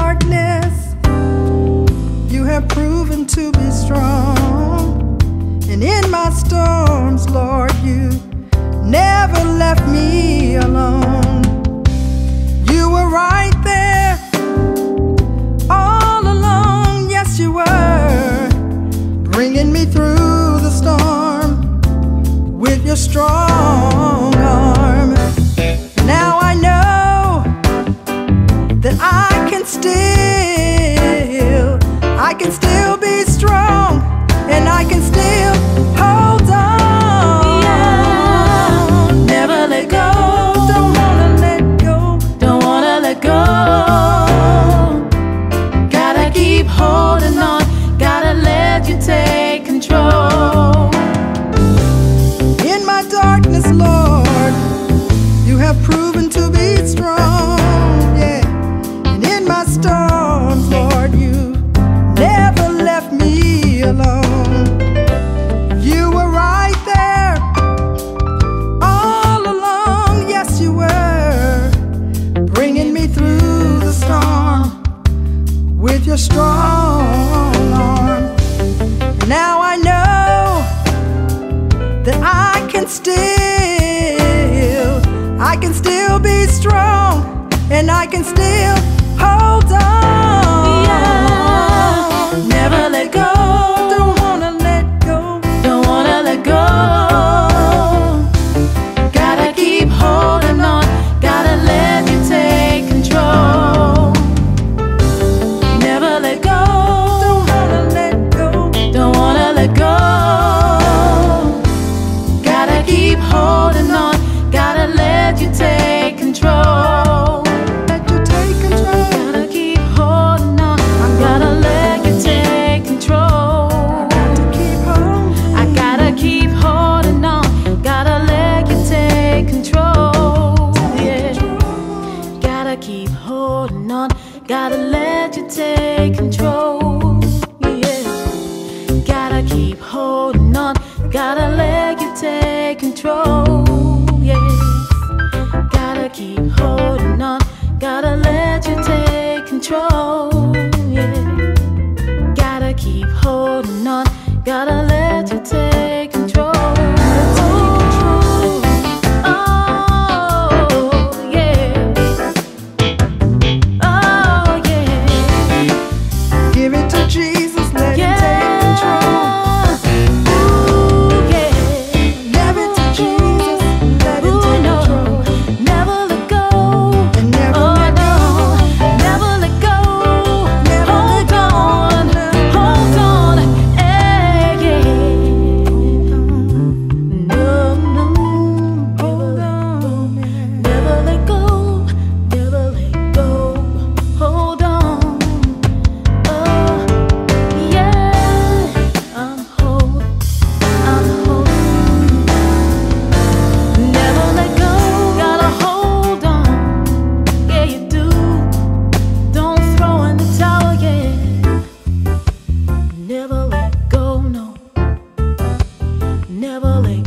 darkness, you have proven to be strong. And in my storms, Lord, you never left me alone. You were right there all along, yes you were, bringing me through the storm with your strong arm. Now I know that I can still be strong, and I can still hold on. Yeah. Never let go. Don't wanna let go. Don't wanna let go. Gotta keep holding on. Gotta let you take control. In my darkness, Lord, you have proven to be strong, yeah. And in my storms, Lord, you never left me alone. You were right there all along, yes you were, bringing me through the storm with your strong arm. Now I know that I can still be strong, and I can still hold on. Yeah. Never let go. Don't wanna let go. Don't wanna let go. Gotta keep holding on. Gotta let you take control. Never let go. Don't wanna let go. Don't wanna let go. Gotta keep holding on. Gotta let you take control. Let you take control. Gotta keep holding on. Gotta let you take control. I gotta keep holding on. Gotta let you take control. Yeah. Gotta keep holding on. Gotta let you take control. Yeah. Gotta keep holding on. Gotta let you take control. Yeah. Gotta keep holding on. Gotta let you take control. Yeah. Gotta keep holding on. Gotta let you take control. Oh, yeah. Oh, yeah. Give it to Jesus, let him take control. Ooh, yeah. Give it to Jesus, let him take control. Never let go. And never Oh let no, go. never let go. Never Hold let go. on, hold on, yeah, yeah. No, no, Hold on, never let go, never let go. Hold on, oh yeah. I'm holding. Never let go, gotta hold on. Yeah, you do. Don't throw in the towel, yeah. Never let go, no. Never let